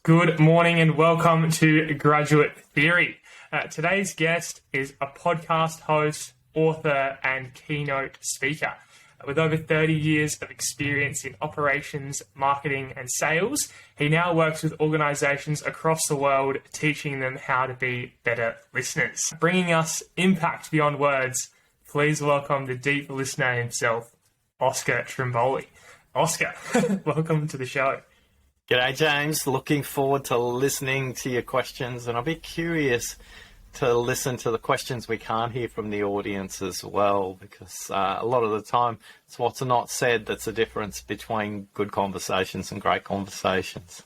Good morning and welcome to Graduate Theory. Today's guest is a podcast host, author, and keynote speaker. With over 30 years of experience in operations, marketing, and sales, he now works with organizations across the world, teaching them how to be better listeners. Bringing us impact beyond words, please welcome the deep listener himself, Oscar Trimboli. Oscar, welcome to the show. G'day, James. Looking forward to listening to your questions, and I'll be curious to listen to the questions we can't hear from the audience as well, because a lot of the time it's what's not said that's the difference between good conversations and great conversations.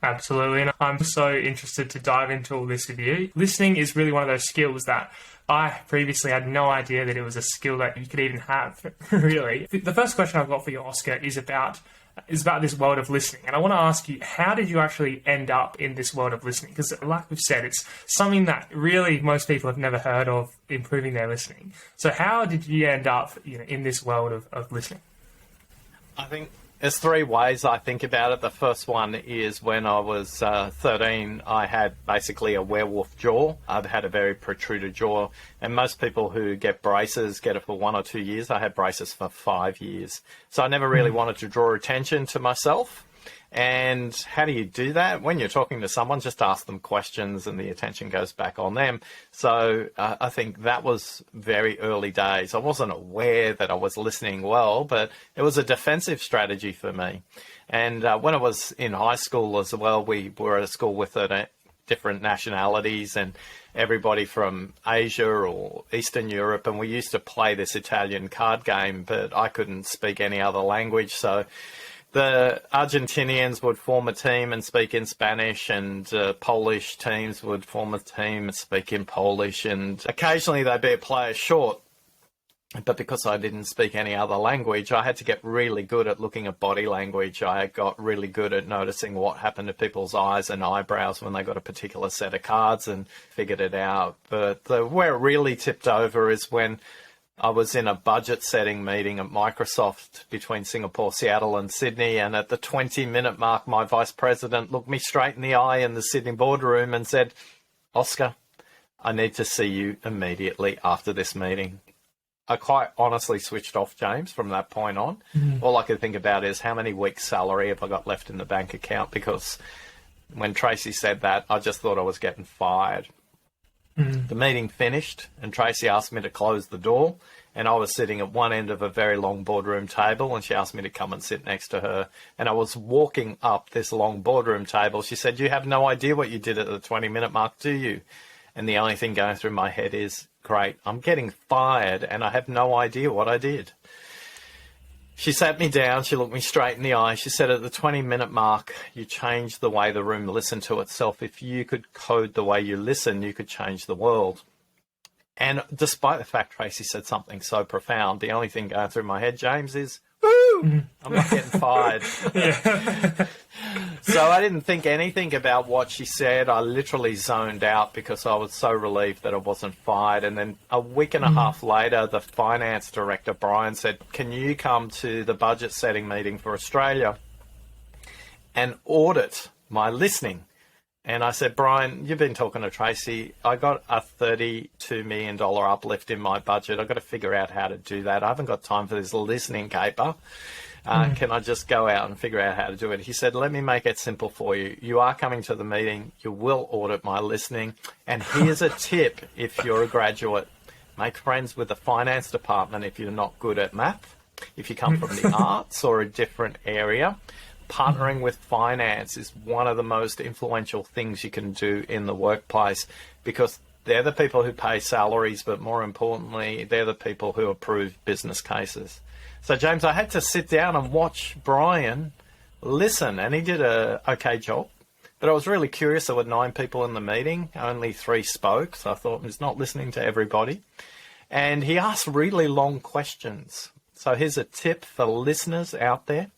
Absolutely, and I'm so interested to dive into all this with you. Listening is really one of those skills that I previously had no idea that it was a skill that you could even have, really. The first question I've got for you, Oscar, is about this world of listening. And I want to ask you, how did you actually end up in this world of listening? Because like we've said, it's something that really most people have never heard of, improving their listening. So how did you end up in this world of listening? I think there's three ways I think about it. The first one is when I was 13, I had basically a werewolf jaw. I've had a very protruded jaw, and most people who get braces get it for 1 or 2 years. I had braces for 5 years. So I never really wanted to draw attention to myself. And how do you do that? When you're talking to someone, just ask them questions and the attention goes back on them. So I think that was very early days. I wasn't aware that I was listening well, but it was a defensive strategy for me. And when I was in high school as well, we were at a school with different nationalities and everybody from Asia or Eastern Europe, and we used to play this Italian card game, but I couldn't speak any other language, so the Argentinians would form a team and speak in Spanish, and Polish teams would form a team and speak in Polish, and occasionally they'd be a player short. But because I didn't speak any other language, I had to get really good at looking at body language. I got really good at noticing what happened to people's eyes and eyebrows when they got a particular set of cards and figured it out. But where it really tipped over is when I was in a budget setting meeting at Microsoft between Singapore, Seattle and Sydney, and at the 20-minute mark, my vice president looked me straight in the eye in the Sydney boardroom and said, "Oscar, I need to see you immediately after this meeting." I quite honestly switched off, James, from that point on. All I could think about is how many weeks' salary have I got left in the bank account, because when Tracy said that, I just thought I was getting fired. The meeting finished and Tracy asked me to close the door, and I was sitting at one end of a very long boardroom table, and she asked me to come and sit next to her, and I was walking up this long boardroom table. She said, "You have no idea what you did at the 20-minute mark, do you?" And the only thing going through my head is, great, I'm getting fired and I have no idea what I did. She sat me down, she looked me straight in the eye. She said, "At the 20-minute mark, you changed the way the room listened to itself. If you could code the way you listen, you could change the world." And despite the fact Tracy said something so profound, the only thing going through my head, James, is, woo, I'm not getting fired. So I didn't think anything about what she said. I literally zoned out because I was so relieved that I wasn't fired. And then a week and a half later, the finance director, Brian, said, "Can you come to the budget setting meeting for Australia and audit my listening?" And I said, "Brian, you've been talking to Tracy. I got a $32 million uplift in my budget. I've got to figure out how to do that. I haven't got time for this listening caper. Can I just go out and figure out how to do it?" He said, "Let me make it simple for you. You are coming to the meeting. You will audit my listening. And here's a tip if you're a graduate. Make friends with the finance department if you're not good at math. If you come from the arts or a different area, partnering with finance is one of the most influential things you can do in the workplace, because they're the people who pay salaries, but more importantly, they're the people who approve business cases." So, James, I had to sit down and watch Brian listen, and he did a okay job. But I was really curious. There were 9 people in the meeting. Only 3 spoke, so I thought he's not listening to everybody. And he asked really long questions. So here's a tip for listeners out there.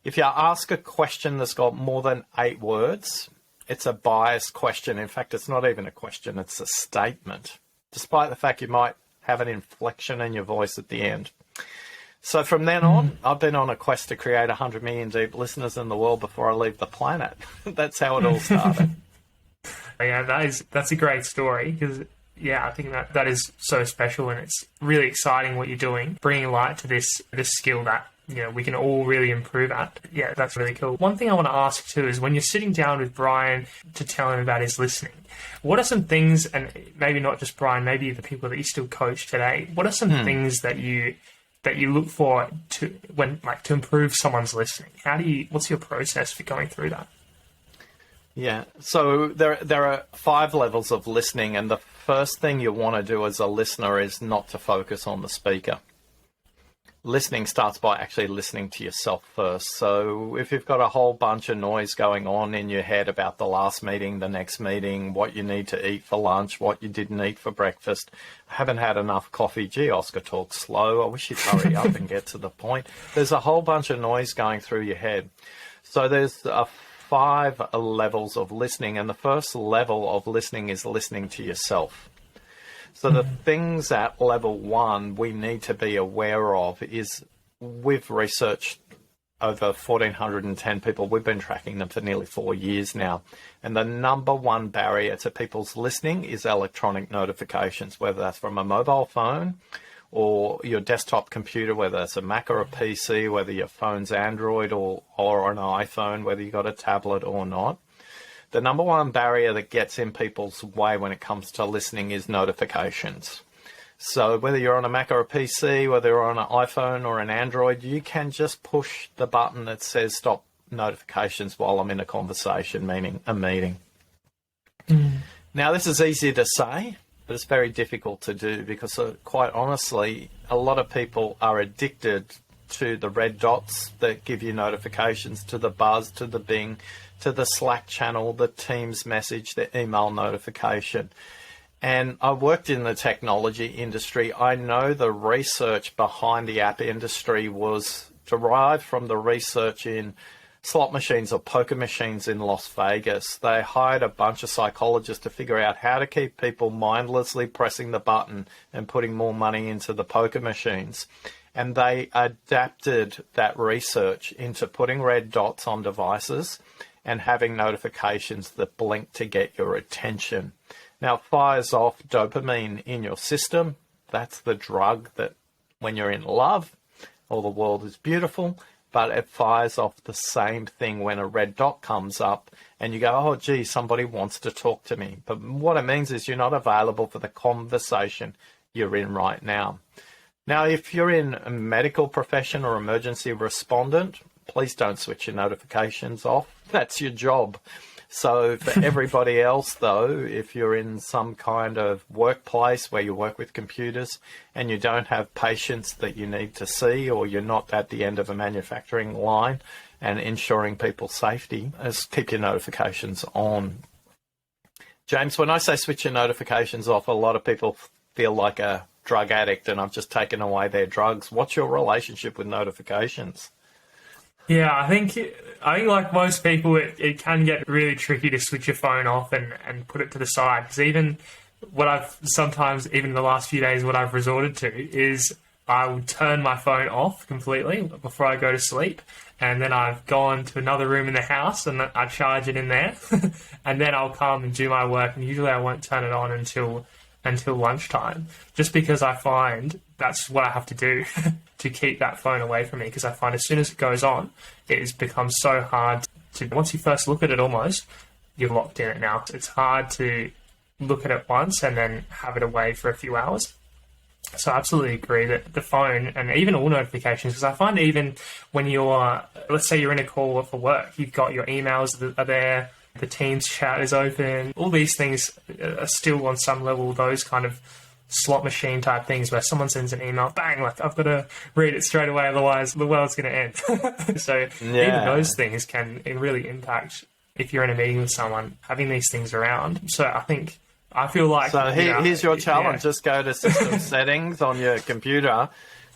If you ask a question that's got more than 8 words, it's a biased question. In fact, it's not even a question, it's a statement, despite the fact you might have an inflection in your voice at the end. So from then on, I've been on a quest to create 100 million deep listeners in the world before I leave the planet. That's how it all started. Yeah, that's a great story because, yeah, I think that is so special and it's really exciting what you're doing, bringing light to this skill that, we can all really improve at. Yeah, that's really cool. One thing I want to ask too is when you're sitting down with Brian to tell him about his listening, what are some things, and maybe not just Brian, maybe the people that you still coach today, what are some things that you look for to improve someone's listening? What's your process for going through that? Yeah, so there are 5 levels of listening, and the first thing you want to do as a listener is not to focus on the speaker. Listening starts by actually listening to yourself first. So if you've got a whole bunch of noise going on in your head about the last meeting, the next meeting, what you need to eat for lunch, what you didn't eat for breakfast, I haven't had enough coffee, gee, Oscar talks slow, I wish you'd hurry up and get to the point. There's a whole bunch of noise going through your head. So there's 5 levels of listening, and the first level of listening is listening to yourself. So the things at level 1 we need to be aware of is we've researched over 1,410 people. We've been tracking them for nearly 4 years now. And the number 1 barrier to people's listening is electronic notifications, whether that's from a mobile phone or your desktop computer, whether it's a Mac or a PC, whether your phone's Android or an iPhone, whether you've got a tablet or not. The number 1 barrier that gets in people's way when it comes to listening is notifications. So whether you're on a Mac or a PC, whether you're on an iPhone or an Android, you can just push the button that says stop notifications while I'm in a conversation, meaning a meeting. Now, this is easy to say, but it's very difficult to do because, quite honestly, a lot of people are addicted to the red dots that give you notifications, to the buzz, to the bing, to the Slack channel, the Teams message, the email notification. And I worked in the technology industry. I know the research behind the app industry was derived from the research in slot machines or poker machines in Las Vegas. They hired a bunch of psychologists to figure out how to keep people mindlessly pressing the button and putting more money into the poker machines. And they adapted that research into putting red dots on devices and having notifications that blink to get your attention. Now, it fires off dopamine in your system. That's the drug that when you're in love, all the world is beautiful, but it fires off the same thing when a red dot comes up and you go, oh, gee, somebody wants to talk to me. But what it means is you're not available for the conversation you're in right now. Now, if you're in a medical profession or emergency respondent, please don't switch your notifications off. That's your job. So for everybody else, though, if you're in some kind of workplace where you work with computers and you don't have patients that you need to see, or you're not at the end of a manufacturing line and ensuring people's safety, just keep your notifications on. James, when I say switch your notifications off, a lot of people feel like a drug addict and I've just taken away their drugs. What's your relationship with notifications? Yeah, I think like most people, it can get really tricky to switch your phone off and put it to the side. Because even in the last few days, what I've resorted to is I will turn my phone off completely before I go to sleep. And then I've gone to another room in the house and I charge it in there. And then I'll come and do my work. And usually I won't turn it on until lunchtime, just because I find that's what I have to do to keep that phone away from me, because I find as soon as it goes on, it has become so hard to, once you first look at it almost, you're locked in it now. It's hard to look at it once and then have it away for a few hours. So I absolutely agree that the phone and even all notifications, because I find even when you're, let's say you're in a call for work, you've got your emails that are there, the Teams chat is open, all these things are still on some level those kind of slot machine type things where someone sends an email, bang, like I've got to read it straight away, otherwise the world's going to end. So even those things can really impact if you're in a meeting with someone, having these things around. So I feel like... So here's your challenge. Just go to system settings on your computer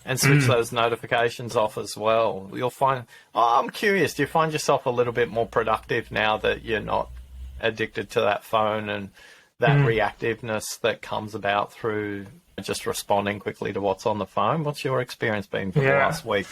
and switch those notifications off as well. You'll find... Oh, I'm curious, do you find yourself a little bit more productive now that you're not addicted to that phone and that reactiveness that comes about through just responding quickly to what's on the phone. What's your experience been for the Yeah. last week?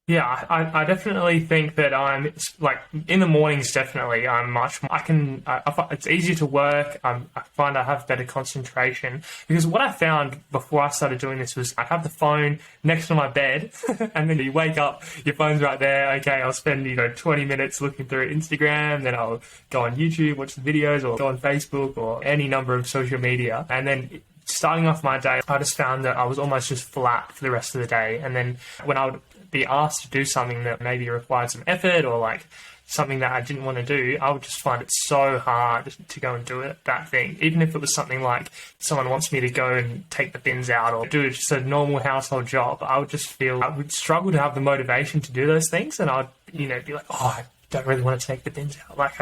Yeah, I definitely think that I'm like in the mornings. Definitely, I'm much. I find it's easier to work. I find I have better concentration because what I found before I started doing this was I'd have the phone next to my bed, and then you wake up, your phone's right there. Okay, I'll spend 20 minutes looking through Instagram, then I'll go on YouTube, watch the videos, or go on Facebook or any number of social media, and then starting off my day, I just found that I was almost just flat for the rest of the day. And then when I would be asked to do something that maybe required some effort or like something that I didn't want to do, I would just find it so hard to go and do that thing. Even if it was something like someone wants me to go and take the bins out or do just a normal household job, I would just feel I would struggle to have the motivation to do those things. And I'd, be like, oh, I don't really want to take the bins out. Like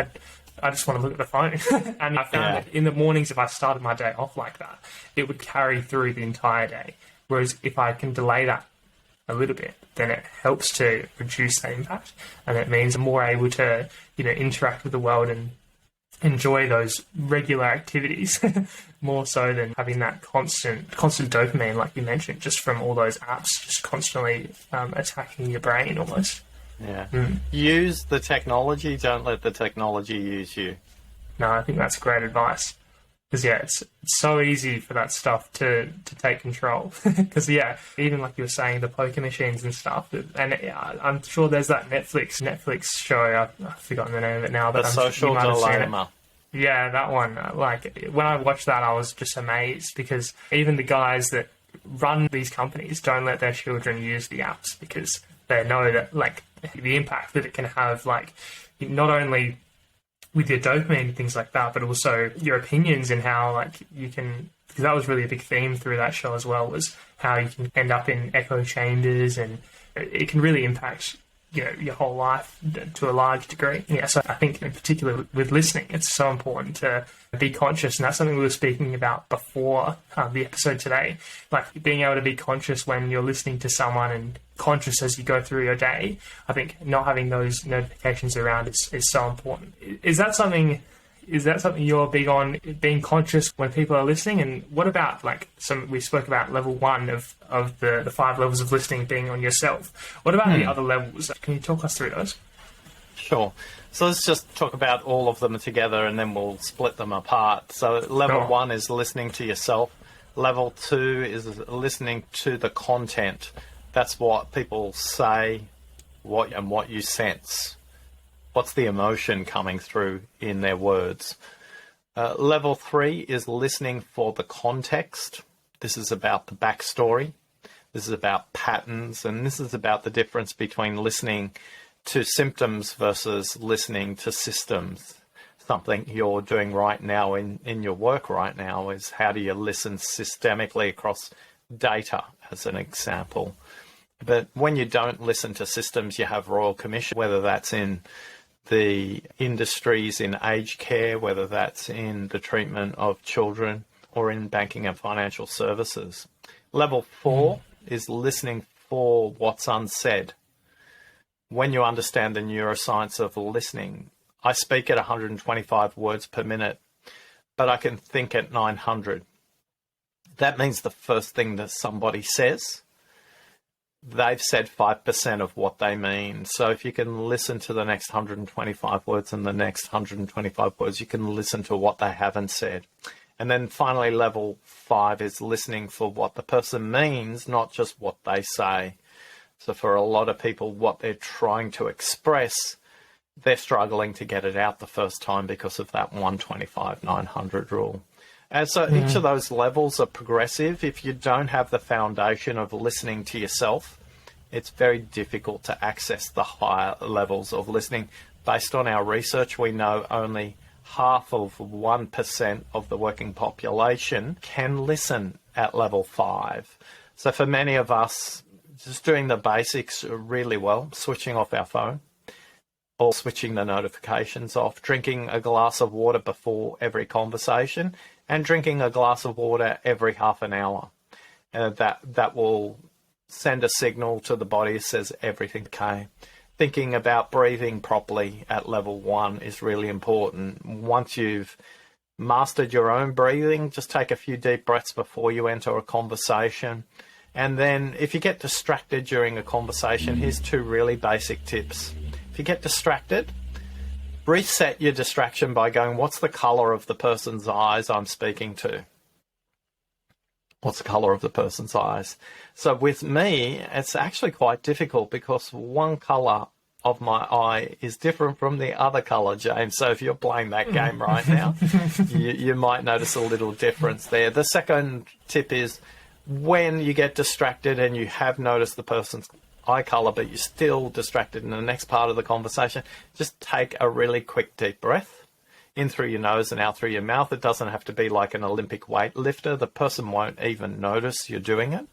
I just want to look at the phone. And I found that in the mornings, if I started my day off like that, it would carry through the entire day. Whereas if I can delay that a little bit, then it helps to reduce that impact. And it means I'm more able to, interact with the world and enjoy those regular activities more so than having that constant dopamine, like you mentioned, just from all those apps, just constantly attacking your brain almost. Yeah. Use the technology, don't let the technology use you. No, I think that's great advice. Because, it's so easy for that stuff to take control. Because, even like you were saying, the poker machines and stuff. And I'm sure there's that Netflix show. I've forgotten the name of it now. But The Social Dilemma. Yeah, that one. Like, when I watched that, I was just amazed. Because even the guys that run these companies don't let their children use the apps. Because they know that, like, the impact that it can have, like, not only with your dopamine and things like that, but also your opinions and how, like, you can, because that was really a big theme through that show as well, was how you can end up in echo chambers and it can really impact, your whole life to a large degree. Yeah, so I think in particular with listening, it's so important to be conscious. And that's something we were speaking about before the episode today, like being able to be conscious when you're listening to someone and conscious as you go through your day. I think not having those notifications around is so important. Is that something you're big on, being conscious when people are listening? And what about we spoke about level 1 of the 5 levels of listening being on yourself. What about the other levels? Can you talk us through those? Sure. So let's just talk about all of them together and then we'll split them apart. So level 1 is listening to yourself. Level 2 is listening to the content. That's what people say, what you sense. What's the emotion coming through in their words? Level 3 is listening for the context. This is about the backstory. This is about patterns. And this is about the difference between listening to symptoms versus listening to systems. Something you're doing right now in your work right now is how do you listen systemically across data, as an example. But when you don't listen to systems, you have Royal Commission, whether that's in the industries in aged care, whether that's in the treatment of children or in banking and financial services. Level 4 is listening for what's unsaid. When you understand the neuroscience of listening, I speak at 125 words per minute, but I can think at 900. That means the first thing that somebody says, they've said 5% of what they mean. So if you can listen to the next 125 words and the next 125 words, you can listen to what they haven't said. And then finally, level 5 is listening for what the person means, not just what they say. So for a lot of people, what they're trying to express, they're struggling to get it out the first time because of that 125-900 rule. And so each of those levels are progressive. If you don't have the foundation of listening to yourself, it's very difficult to access the higher levels of listening. Based on our research, we know only half of 1% of the working population can listen at level 5. So for many of us, just doing the basics really well, switching off our phone, or switching the notifications off, drinking a glass of water before every conversation, and drinking a glass of water every half an hour. That will send a signal to the body that says everything okay. Thinking about breathing properly at level 1 is really important. Once you've mastered your own breathing, just take a few deep breaths before you enter a conversation. And then if you get distracted during a conversation, here's 2 really basic tips. If you get distracted, reset your distraction by going, what's the colour of the person's eyes I'm speaking to? What's the colour of the person's eyes? So with me, it's actually quite difficult because one colour of my eye is different from the other colour, James. So if you're playing that game right now, you might notice a little difference there. The second tip is when you get distracted and you have noticed the person's eye colour, but you're still distracted in the next part of the conversation, just take a really quick deep breath in through your nose and out through your mouth. It doesn't have to be like an Olympic weightlifter. The person won't even notice you're doing it.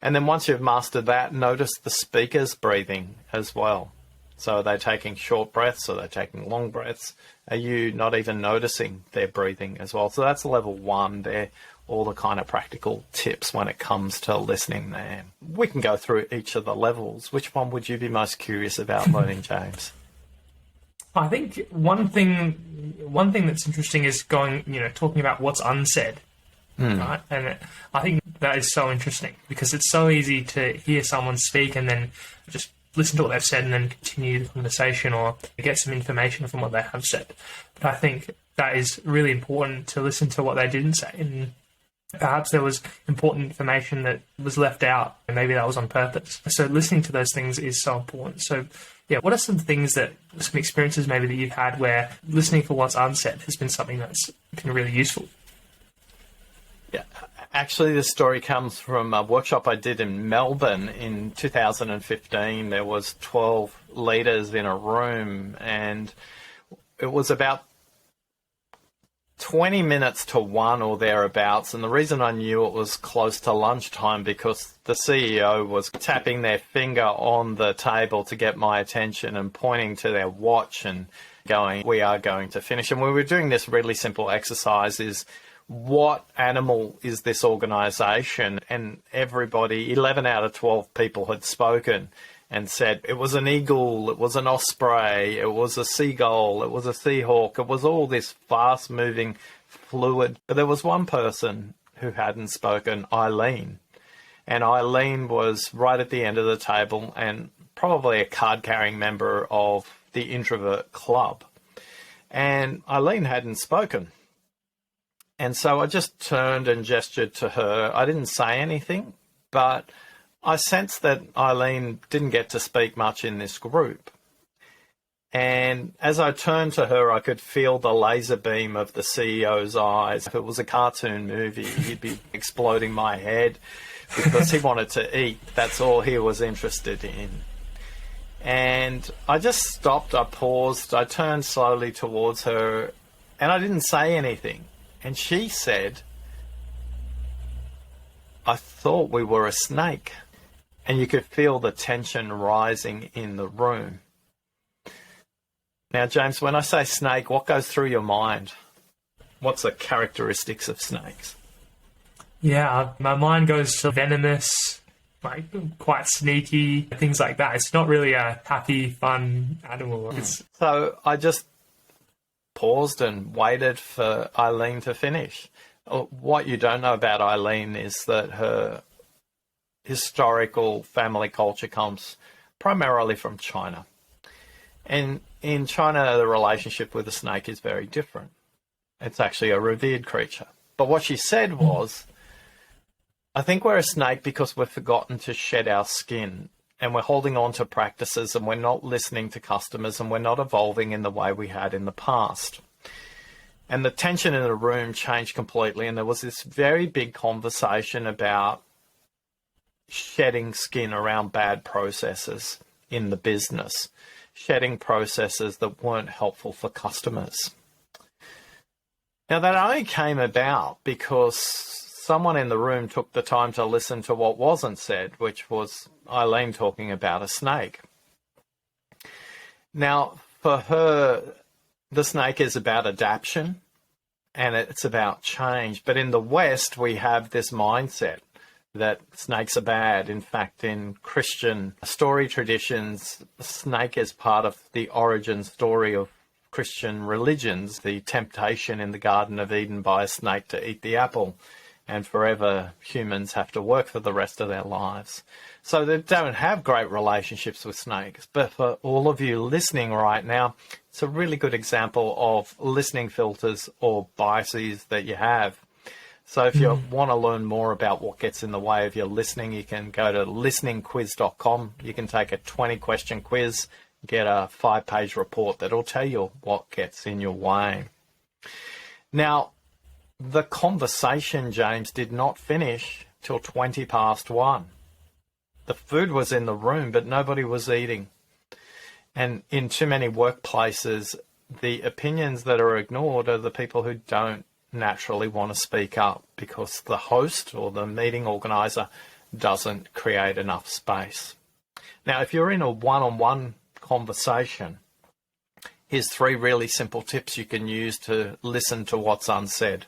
And then once you've mastered that, notice the speaker's breathing as well. So are they taking short breaths? Are they taking long breaths? Are you not even noticing their breathing as well? So that's level 1 there, all the kind of practical tips when it comes to listening there. We can go through each of the levels. Which one would you be most curious about learning, James? I think one thing that's interesting is talking about what's unsaid, right? And I think that is so interesting because it's so easy to hear someone speak and then just listen to what they've said and then continue the conversation or get some information from what they have said. But I think that is really important to listen to what they didn't say. And perhaps there was important information that was left out and maybe that was on purpose. So listening to those things is so important. So yeah, what are some experiences maybe that you've had where listening for what's unsaid has been something that's been really useful? Yeah, actually, this story comes from a workshop I did in Melbourne in 2015. There was 12 leaders in a room, and it was about 20 minutes to 1 or thereabouts. And the reason I knew it was close to lunchtime because the CEO was tapping their finger on the table to get my attention and pointing to their watch and going, we are going to finish. And we were doing this really simple exercise is, what animal is this organisation? And everybody, 11 out of 12 people had spoken and said it was an eagle, it was an osprey, it was a seagull, it was a seahawk, it was all this fast-moving fluid. But there was one person who hadn't spoken, Eileen. And Eileen was right at the end of the table and probably a card-carrying member of the introvert club. And Eileen hadn't spoken. And so I just turned and gestured to her. I didn't say anything, but I sensed that Eileen didn't get to speak much in this group. And as I turned to her, I could feel the laser beam of the CEO's eyes. If it was a cartoon movie, he'd be exploding my head because he wanted to eat. That's all he was interested in. And I just stopped, I paused, I turned slowly towards her, and I didn't say anything. And she said, I thought we were a snake. And you could feel the tension rising in the room. Now, James, when I say snake, what goes through your mind? What's the characteristics of snakes? Yeah, my mind goes to venomous, like quite sneaky, things like that. It's not really a happy, fun animal. So I just paused and waited for Eileen to finish. What you don't know about Eileen is that her historical family culture comes primarily from China. And in China, the relationship with a snake is very different. It's actually a revered creature. But what she said was, I think we're a snake because we've forgotten to shed our skin and we're holding on to practices and we're not listening to customers and we're not evolving in the way we had in the past. And the tension in the room changed completely, and there was this very big conversation about shedding skin around bad processes in the business, shedding processes that weren't helpful for customers. Now, that only came about because someone in the room took the time to listen to what wasn't said, which was Eileen talking about a snake. Now, for her, the snake is about adaptation and it's about change. But in the West, we have this mindset that snakes are bad. In fact, in Christian story traditions, the snake is part of the origin story of Christian religions, the temptation in the Garden of Eden by a snake to eat the apple, and forever humans have to work for the rest of their lives. So they don't have great relationships with snakes. But for all of you listening right now, it's a really good example of listening filters or biases that you have. So if you want to learn more about what gets in the way of your listening, you can go to listeningquiz.com. You can take a 20-question quiz, get a 5-page report that'll tell you what gets in your way. Now, the conversation, James, did not finish till 20 past 1. The food was in the room, but nobody was eating. And in too many workplaces, the opinions that are ignored are the people who don't naturally want to speak up because the host or the meeting organizer doesn't create enough space. Now, if you're in a one-on-one conversation, here's 3 really simple tips you can use to listen to what's unsaid.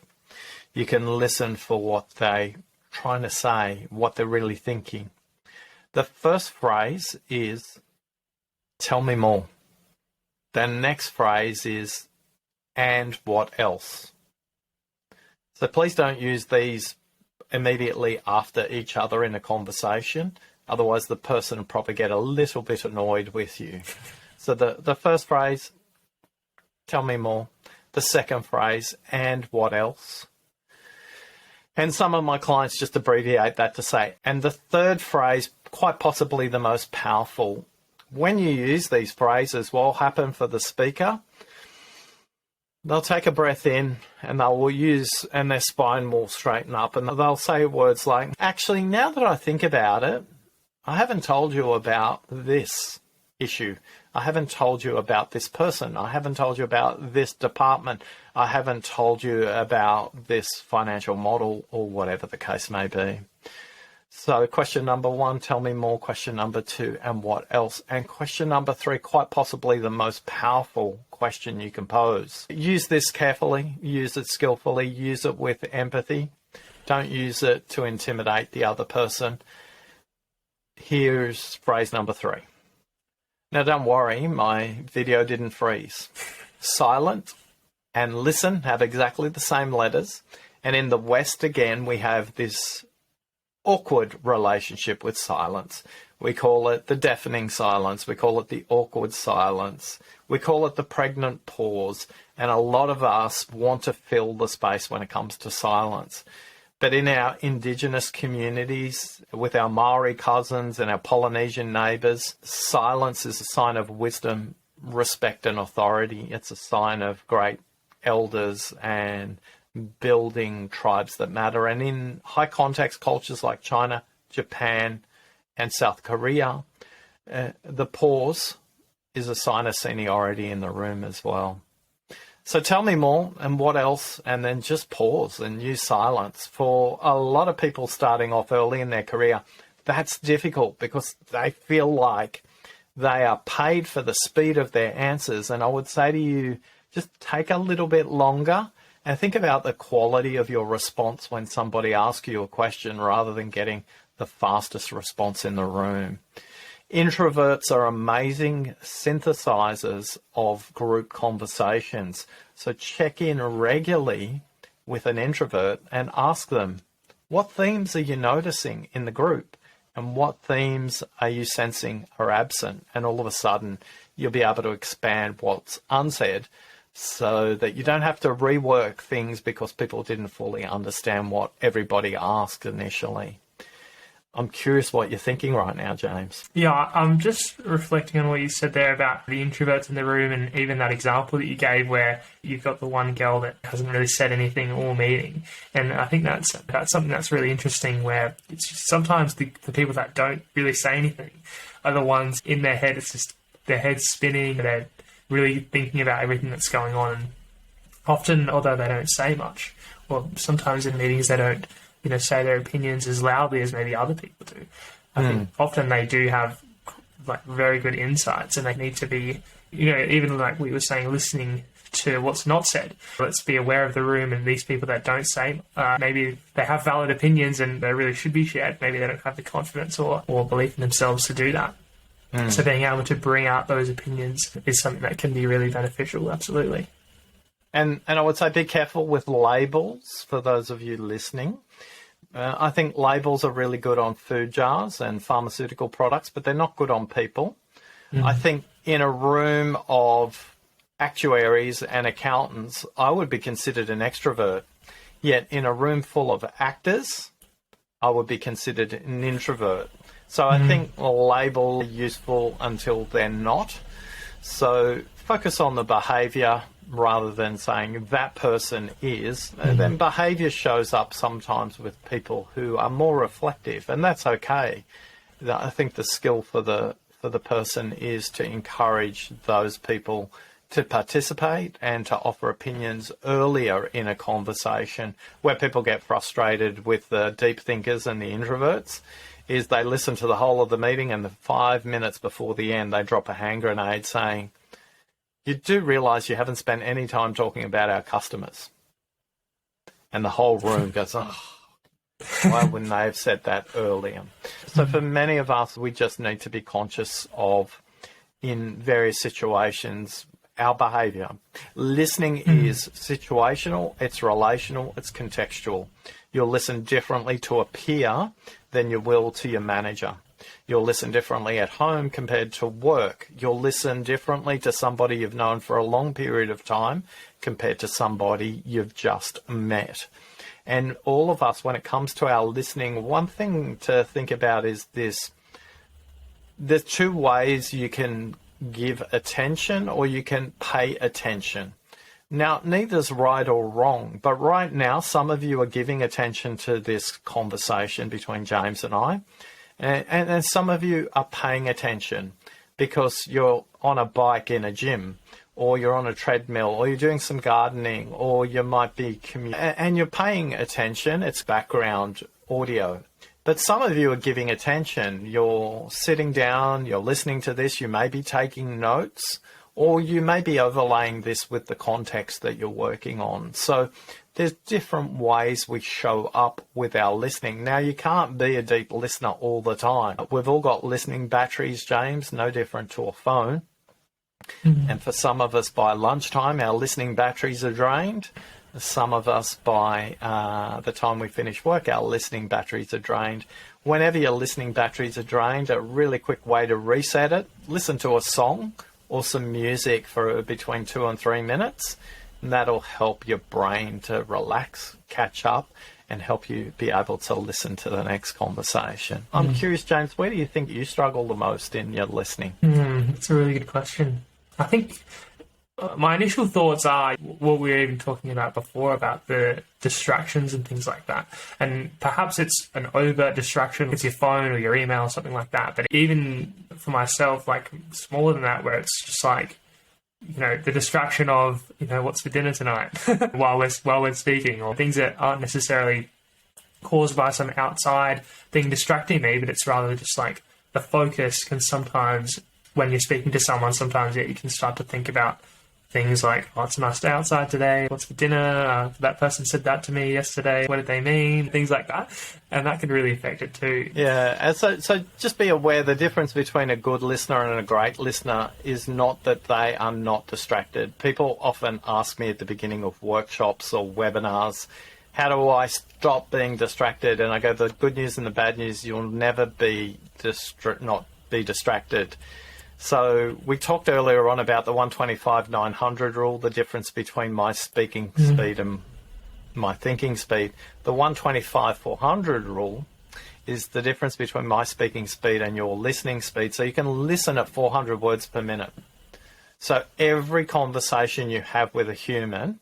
You can listen for what they're trying to say, what they're really thinking. The first phrase is, tell me more. The next phrase is, and what else? So please don't use these immediately after each other in a conversation. Otherwise, the person will probably get a little bit annoyed with you. So the first phrase, tell me more. The second phrase, and what else? And some of my clients just abbreviate that to say, and the third phrase, quite possibly the most powerful. When you use these phrases, what will happen for the speaker? They'll take a breath in and their spine will straighten up and they'll say words like, actually, now that I think about it, I haven't told you about this issue. I haven't told you about this person. I haven't told you about this department. I haven't told you about this financial model or whatever the case may be. So question number 1, tell me more. Question number 2, and what else? And question number 3, quite possibly the most powerful question you can pose. Use this carefully, use it skillfully, use it with empathy. Don't use it to intimidate the other person. Here's phrase number 3. Now don't worry, my video didn't freeze. Silent and listen have exactly the same letters. And in the West, again, we have this awkward relationship with silence. We call it the deafening silence. We call it the awkward silence. We call it the pregnant pause. And a lot of us want to fill the space when it comes to silence. But in our Indigenous communities, with our Maori cousins and our Polynesian neighbours, silence is a sign of wisdom, respect and authority. It's a sign of great elders and building tribes that matter. And in high context cultures like China, Japan and South Korea, the pause is a sign of seniority in the room as well. So tell me more, and what else, and then just pause and use silence. For a lot of people starting off early in their career, that's difficult because they feel like they are paid for the speed of their answers. And I would say to you, just take a little bit longer and think about the quality of your response when somebody asks you a question rather than getting the fastest response in the room. Introverts are amazing synthesizers of group conversations. So check in regularly with an introvert and ask them, what themes are you noticing in the group? And what themes are you sensing are absent? And all of a sudden, you'll be able to expand what's unsaid so that you don't have to rework things because people didn't fully understand what everybody asked initially. I'm curious what you're thinking right now, James. Yeah, I'm just reflecting on what you said there about the introverts in the room, and even that example that you gave where you've got the one girl that hasn't really said anything all meeting. And I think that's something that's really interesting, where it's just sometimes the people that don't really say anything are the ones in their head. It's just their head's spinning. They're really thinking about everything that's going on. And often, although they don't say much, or sometimes in meetings they don't say their opinions as loudly as maybe other people do. I think often they do have like very good insights, and they need to be, even like we were saying, listening to what's not said. Let's be aware of the room and these people that don't say, maybe they have valid opinions and they really should be shared. Maybe they don't have the confidence or belief in themselves to do that. So being able to bring out those opinions is something that can be really beneficial, absolutely. And I would say be careful with labels for those of you listening. I think labels are really good on food jars and pharmaceutical products, but they're not good on people. I think in a room of actuaries and accountants, I would be considered an extrovert. Yet in a room full of actors, I would be considered an introvert. So I think labels are useful until they're not. So focus on the behaviour rather than saying that person is. Then behaviour shows up sometimes with people who are more reflective, and that's okay. I think the skill for the person is to encourage those people to participate and to offer opinions earlier in a conversation. Where people get frustrated with the deep thinkers and the introverts is they listen to the whole of the meeting, and the 5 minutes before the end they drop a hand grenade saying, "You do realise you haven't spent any time talking about our customers." And the whole room goes, "Oh, why wouldn't they have said that earlier?" So for many of us, we just need to be conscious of, in various situations, our behaviour. Listening is situational, it's relational, it's contextual. You'll listen differently to a peer than you will to your manager. You'll listen differently at home compared to work. You'll listen differently to somebody you've known for a long period of time compared to somebody you've just met. And all of us, when it comes to our listening, one thing to think about is this. There's two ways you can give attention or you can pay attention. Now, neither's right or wrong, but right now, some of you are giving attention to this conversation between James and I, and some of you are paying attention because you're on a bike in a gym, or you're on a treadmill, or you're doing some gardening, or you might be and you're paying attention. It's background audio. But some of you are giving attention. You're sitting down, you're listening to this, you may be taking notes, or you may be overlaying this with the context that you're working on. So there's different ways we show up with our listening. Now, you can't be a deep listener all the time. We've all got listening batteries, James, no different to a phone. And for some of us, by lunchtime, our listening batteries are drained. Some of us, by the time we finish work, our listening batteries are drained. Whenever your listening batteries are drained, a really quick way to reset it, listen to a song or some music for between 2 and 3 minutes. And that'll help your brain to relax, catch up, and help you be able to listen to the next conversation. I'm curious, James, where do you think you struggle the most in your listening? That's a really good question. I think my initial thoughts are what we were even talking about before, about the distractions and things like that. And perhaps it's an overt distraction, it's your phone or your email or something like that. But even for myself, like smaller than that, where it's just like, you know, the distraction of, you know, what's for dinner tonight while we're speaking, or things that aren't necessarily caused by some outside thing distracting me, but it's rather just like the focus can sometimes, when you're speaking to someone, sometimes you can start to think about things like, oh, it's a nice day outside today, what's for dinner, that person said that to me yesterday, what did they mean, things like that. And that can really affect it too. Yeah, and so just be aware the difference between a good listener and a great listener is not that they are not distracted. People often ask me at the beginning of workshops or webinars, how do I stop being distracted? And I go, the good news and the bad news, you'll never be not be distracted. So we talked earlier on about the 125/900 rule, the difference between my speaking speed and my thinking speed. The 125/400 rule is the difference between my speaking speed and your listening speed. So you can listen at 400 words per minute. So every conversation you have with a human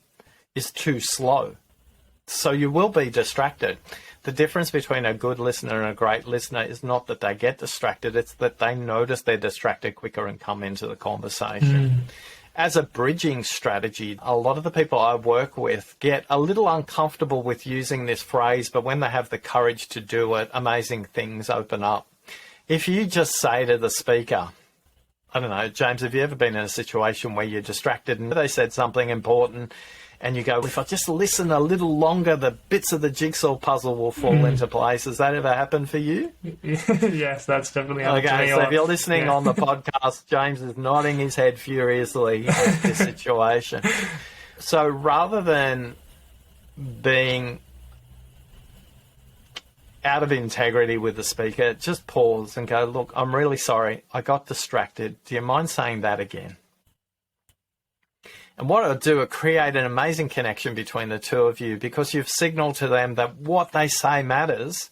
is too slow. So you will be distracted. The difference between a good listener and a great listener is not that they get distracted, it's that they notice they're distracted quicker and come into the conversation. As a bridging strategy, a lot of the people I work with get a little uncomfortable with using this phrase, but when they have the courage to do it, amazing things open up. If you just say to the speaker, I don't know, James, have you ever been in a situation where you're distracted and they said something important and you go, if I just listen a little longer, the bits of the jigsaw puzzle will fall into place. Has that ever happened for you? Yes, that's definitely happened to me. Okay, so if you're listening on the podcast, James is nodding his head furiously at this situation. So rather than being out of integrity with the speaker, just pause and go, look, I'm really sorry. I got distracted. Do you mind saying that again? And what it'll do, it create an amazing connection between the two of you, because you've signaled to them that what they say matters,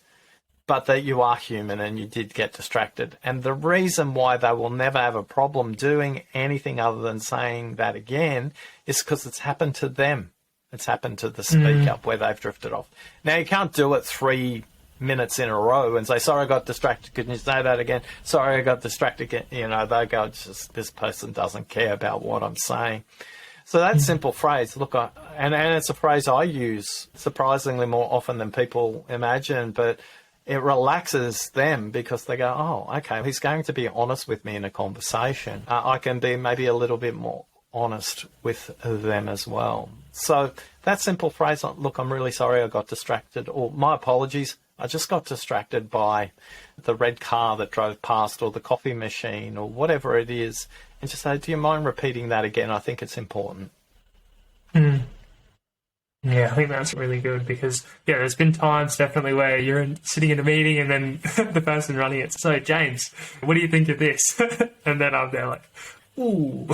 but that you are human and you did get distracted. And the reason why they will never have a problem doing anything other than saying that again is because it's happened to them. It's happened to the speaker where they've drifted off. Now, you can't do it 3 minutes in a row and say, sorry, I got distracted. Can you say that again? Sorry, I got distracted again. You know, they go, just this person doesn't care about what I'm saying. So that simple phrase, look, and it's a phrase I use surprisingly more often than people imagine, but it relaxes them because they go, oh, okay, he's going to be honest with me in a conversation. I can be maybe a little bit more honest with them as well. So that simple phrase, look, I'm really sorry I got distracted, or my apologies, I just got distracted by the red car that drove past, or the coffee machine, or whatever it is, and just say, do you mind repeating that again? I think it's important. Yeah, I think that's really good because, there's been times definitely where you're sitting in a meeting and then the person running it, so James, what do you think of this? And then I'm there like, ooh,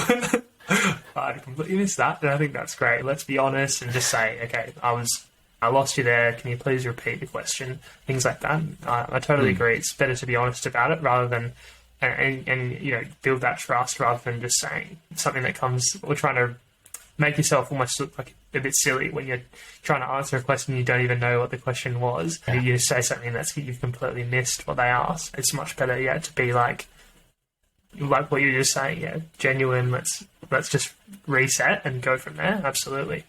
I completely missed that. And I think that's great. Let's be honest and just say, okay, I lost you there. Can you please repeat the question? Things like that. I totally agree. It's better to be honest about it rather than, and build that trust rather than just saying something that comes, or trying to make yourself almost look like a bit silly when you're trying to answer a question you don't even know what the question was. Yeah. You say something that's you've completely missed what they asked. It's much better, to be like what you're just saying, genuine. Let's just reset and go from there. Absolutely.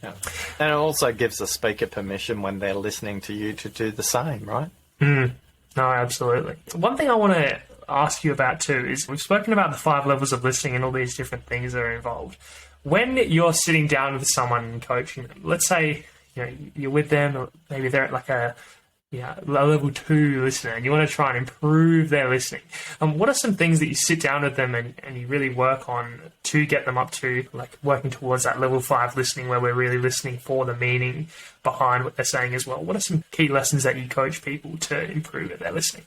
Yeah. And it also gives the speaker permission when they're listening to you to do the same, right? No, absolutely. One thing I want to ask you about too is we've spoken about the 5 levels of listening and all these different things that are involved. When you're sitting down with someone and coaching them, let's say you're with them, or maybe they're at like a level 2 listener, and you want to try and improve their listening. What are some things that you sit down with them and you really work on to get them up to, like, working towards that level 5 listening where we're really listening for the meaning behind what they're saying as well? What are some key lessons that you coach people to improve at their listening?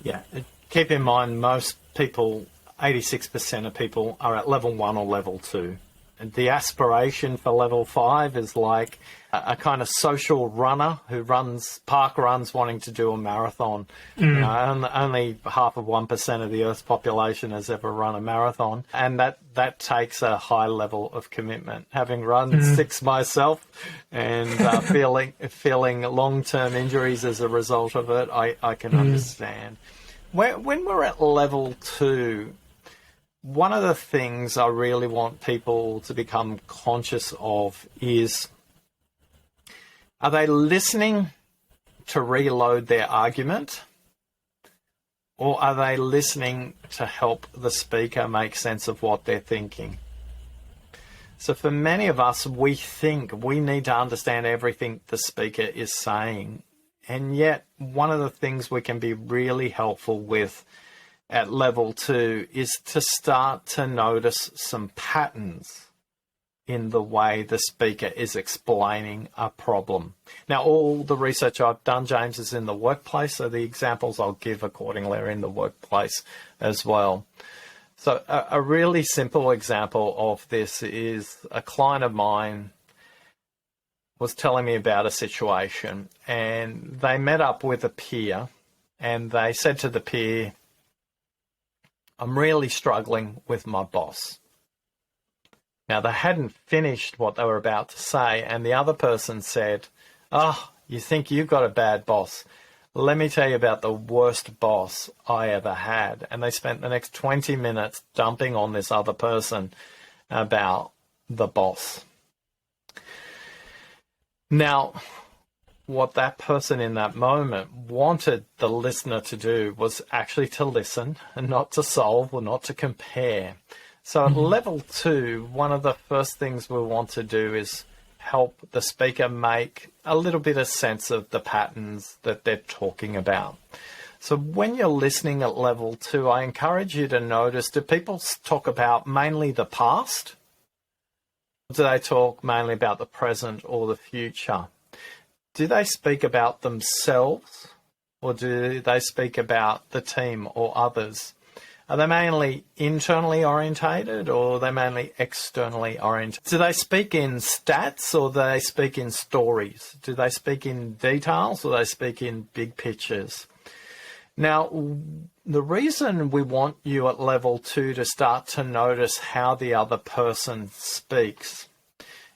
Yeah, keep in mind most people, 86% of people are at level 1 or level 2. And the aspiration for level 5 is like a kind of social runner who runs park runs wanting to do a marathon. Only half of 1% of the Earth's population has ever run a marathon, and that takes a high level of commitment. Having run 6 myself and feeling long-term injuries as a result of it, I can understand. When we're at level 2, one of the things I really want people to become conscious of is, are they listening to reload their argument, or are they listening to help the speaker make sense of what they're thinking? So for many of us, we think we need to understand everything the speaker is saying. And yet one of the things we can be really helpful with at level 2 is to start to notice some patterns in the way the speaker is explaining a problem. Now, all the research I've done, James, is in the workplace, so the examples I'll give accordingly are in the workplace as well. So a really simple example of this is a client of mine was telling me about a situation, and they met up with a peer, and they said to the peer, I'm really struggling with my boss. Now, they hadn't finished what they were about to say, and the other person said, oh, you think you've got a bad boss? Let me tell you about the worst boss I ever had. And they spent the next 20 minutes dumping on this other person about the boss. Now, what that person in that moment wanted the listener to do was actually to listen and not to solve or not to compare. So at level 2, one of the first things we want to do is help the speaker make a little bit of sense of the patterns that they're talking about. So when you're listening at level 2, I encourage you to notice, do people talk about mainly the past? Do they talk mainly about the present or the future? Do they speak about themselves, or do they speak about the team or others? Are they mainly internally orientated, or are they mainly externally oriented? Do they speak in stats, or do they speak in stories? Do they speak in details, or do they speak in big pictures? Now, the reason we want you at level 2 to start to notice how the other person speaks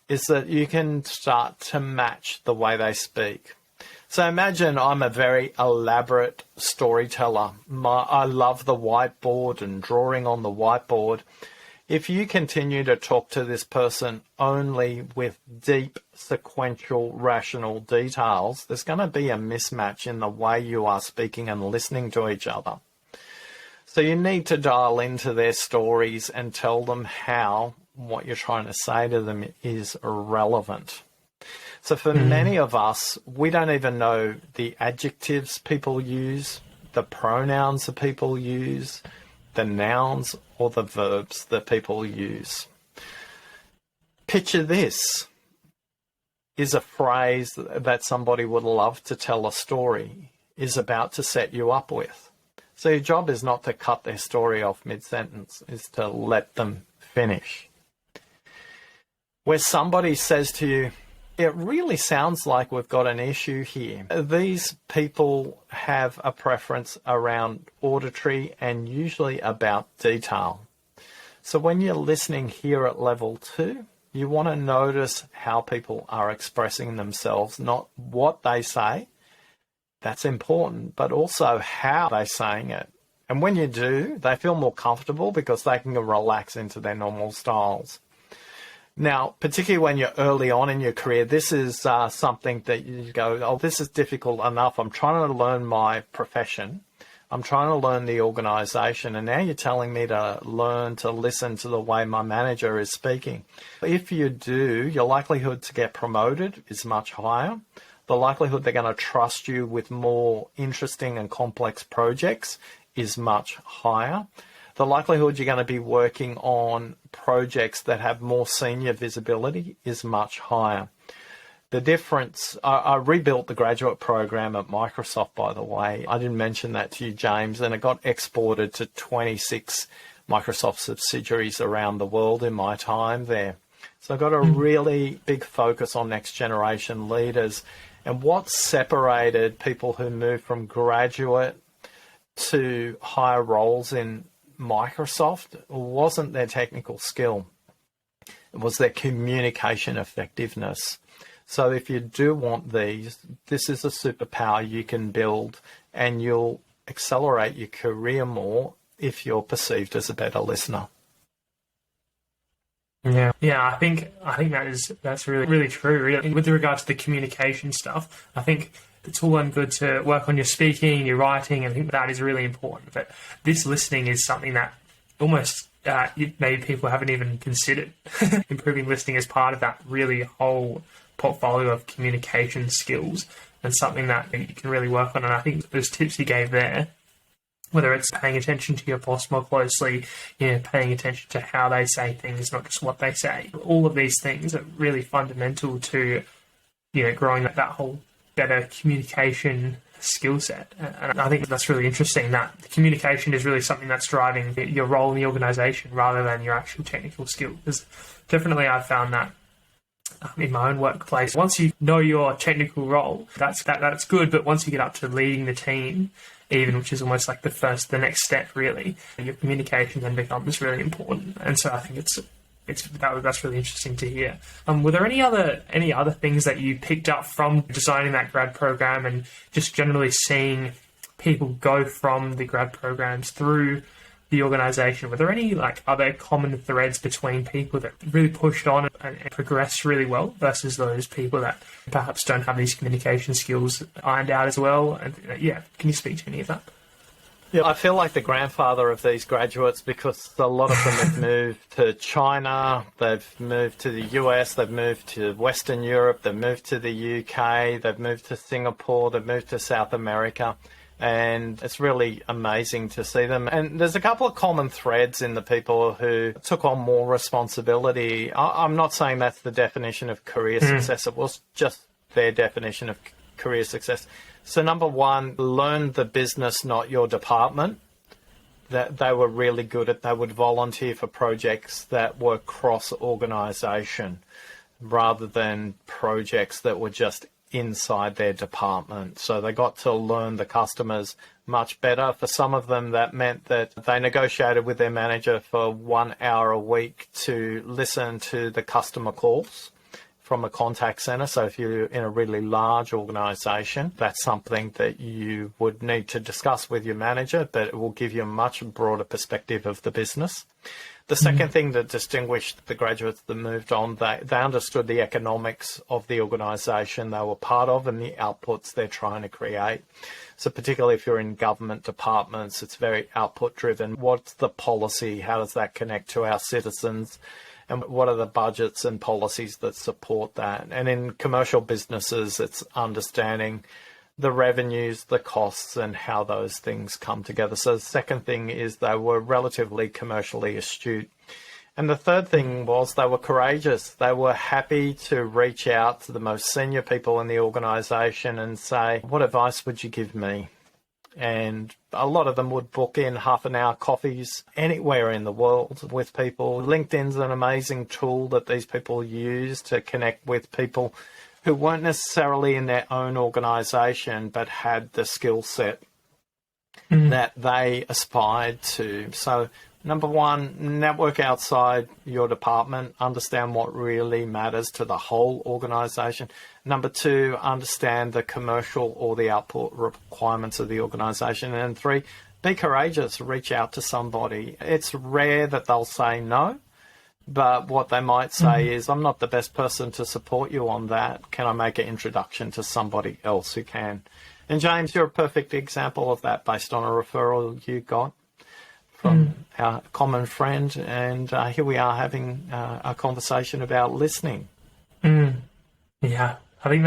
is that you can start to match the way they speak. So imagine I'm a very elaborate storyteller. I love the whiteboard and drawing on the whiteboard. If you continue to talk to this person only with deep, sequential, rational details, there's going to be a mismatch in the way you are speaking and listening to each other. So you need to dial into their stories and tell them how what you're trying to say to them is relevant. So for many of us, we don't even know the adjectives people use, the pronouns that people use, the nouns or the verbs that people use. Picture this is a phrase that somebody would love to tell a story, is about to set you up with. So your job is not to cut their story off mid-sentence, is to let them finish. Where somebody says to you, it really sounds like we've got an issue here. These people have a preference around auditory and usually about detail. So when you're listening here at level 2, you want to notice how people are expressing themselves, not what they say. That's important, but also how they're saying it. And when you do, they feel more comfortable because they can relax into their normal styles. Now, particularly when you're early on in your career, this is something that you go, oh, this is difficult enough. I'm trying to learn my profession. I'm trying to learn the organisation. And now you're telling me to learn to listen to the way my manager is speaking. If you do, your likelihood to get promoted is much higher. The likelihood they're going to trust you with more interesting and complex projects is much higher. The likelihood you're going to be working on projects that have more senior visibility is much higher. The difference, I rebuilt the graduate program at Microsoft, by the way. I didn't mention that to you, James, and it got exported to 26 Microsoft subsidiaries around the world in my time there. So I got a really big focus on next generation leaders. And what separated people who moved from graduate to higher roles in Microsoft wasn't their technical skill. It was their communication effectiveness. So if you do want these, this is a superpower you can build, and you'll accelerate your career more if you're perceived as a better listener. Yeah, I think that's really true. Really, with regard to the communication stuff, I think it's all and good to work on your speaking, your writing, and I think that is really important. But this listening is something that almost maybe people haven't even considered. Improving listening is part of that really whole portfolio of communication skills, and something that you can really work on. And I think those tips you gave there, whether it's paying attention to your boss more closely, paying attention to how they say things, not just what they say. All of these things are really fundamental to, growing that whole better communication skill set. And I think that's really interesting, that the communication is really something that's driving your role in the organization rather than your actual technical skill. Because definitely I've found that in my own workplace, once you know your technical role, that's good. But once you get up to leading the team, even, which is almost like the next step, really, your communication then becomes really important. And so I think that's really interesting to hear. Were there any other things that you picked up from designing that grad program and just generally seeing people go from the grad programs through the organization? Were there any other common threads between people that really pushed on and progressed really well versus those people that perhaps don't have these communication skills ironed out as well? And can you speak to any of that? Yeah, I feel like the grandfather of these graduates because a lot of them have moved to China, they've moved to the US, they've moved to Western Europe, they've moved to the UK, they've moved to Singapore, they've moved to South America. And it's really amazing to see them. And there's a couple of common threads in the people who took on more responsibility. I'm not saying that's the definition of career success. It was just their definition of career success. So number one, learn the business, not your department. That they were really good at. They would volunteer for projects that were cross-organisation rather than projects that were just inside their department. So they got to learn the customers much better. For some of them, that meant that they negotiated with their manager for 1 hour a week to listen to the customer calls from a contact center. So if you're in a really large organization, that's something that you would need to discuss with your manager, but it will give you a much broader perspective of the business. The second thing that distinguished the graduates that moved on, they understood the economics of the organisation they were part of and the outputs they're trying to create. So particularly if you're in government departments, it's very output driven. What's the policy? How does that connect to our citizens? And what are the budgets and policies that support that? And in commercial businesses, it's understanding the revenues, the costs, and how those things come together. So the second thing is they were relatively commercially astute. And the third thing was they were courageous. They were happy to reach out to the most senior people in the organisation and say, what advice would you give me? And a lot of them would book in half-an-hour coffees anywhere in the world with people. LinkedIn's an amazing tool that these people use to connect with people who weren't necessarily in their own organisation but had the skill set that they aspired to. So number one, network outside your department, understand what really matters to the whole organisation. Number two, understand the commercial or the output requirements of the organisation. And three, be courageous, reach out to somebody. It's rare that they'll say no. But what they might say is, I'm not the best person to support you on that. Can I make an introduction to somebody else who can? And James, you're a perfect example of that based on a referral you got from our common friend. And here we are having a conversation about listening. Yeah, I think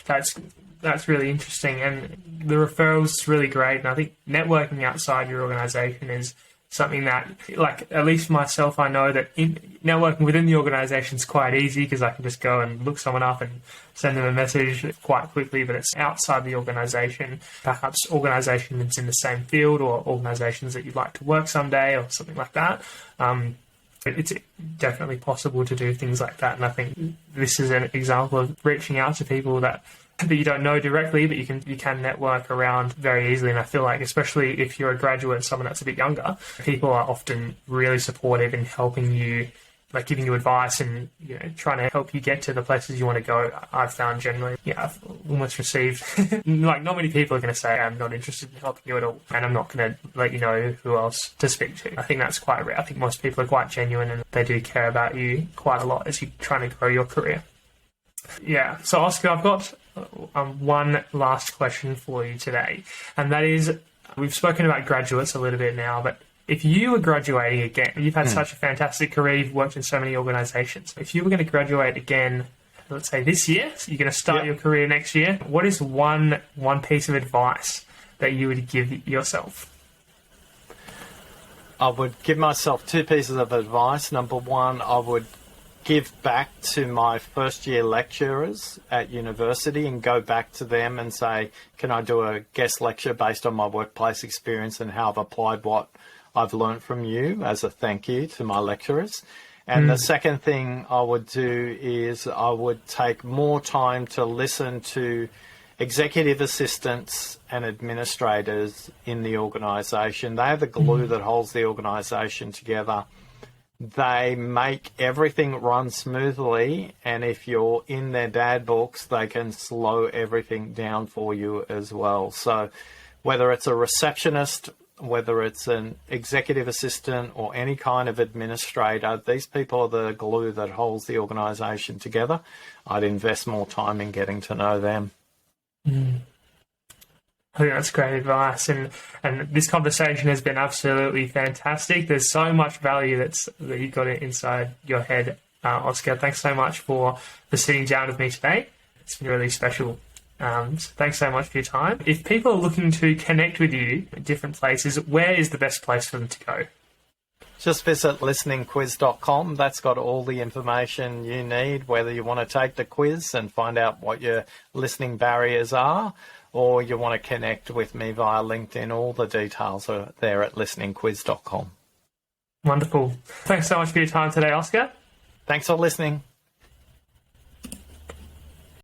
that's really interesting. And the referrals is really great. And I think networking outside your organisation is something that, like, at least myself, I know that networking within the organisation is quite easy because I can just go and look someone up and send them a message quite quickly, but it's outside the organisation, perhaps organisations in the same field or organisations that you'd like to work someday or something like that. It's definitely possible to do things like that, and I think this is an example of reaching out to people that you don't know directly, but you can network around very easily. And I feel like, especially if you're a graduate, someone that's a bit younger, people are often really supportive in helping you, like giving you advice and, you know, trying to help you get to the places you want to go. I've found generally, I've almost received, like, not many people are going to say, I'm not interested in helping you at all, and I'm not going to let you know who else to speak to. I think that's quite rare. I think most people are quite genuine and they do care about you quite a lot as you're trying to grow your career. Yeah. So, Oscar, I've got one last question for you today, and that is, we've spoken about graduates a little bit now, but if you were graduating again, you've had such a fantastic career, you've worked in so many organisations. If you were going to graduate again, let's say this year, so you're going to start your career next year, what is one piece of advice that you would give yourself? I would give myself two pieces of advice. Number one, I would give back to my first year lecturers at university and go back to them and say, can I do a guest lecture based on my workplace experience and how I've applied what I've learned from you as a thank you to my lecturers. And the second thing I would do is I would take more time to listen to executive assistants and administrators in the organisation. They are the glue that holds the organisation together. They make everything run smoothly, and if you're in their bad books, they can slow everything down for you as well. So whether it's a receptionist, whether it's an executive assistant or any kind of administrator, these people are the glue that holds the organisation together. I'd invest more time in getting to know them. I think that's great advice, and this conversation has been absolutely fantastic. There's so much value that you've got inside your head, Oscar. Thanks so much for sitting down with me today. It's been really special. So thanks so much for your time. If people are looking to connect with you at different places, where is the best place for them to go? Just visit listeningquiz.com. That's got all the information you need, whether you want to take the quiz and find out what your listening barriers are, or you want to connect with me via LinkedIn. All the details are there at listeningquiz.com. Wonderful. Thanks so much for your time today, Oscar. Thanks for listening.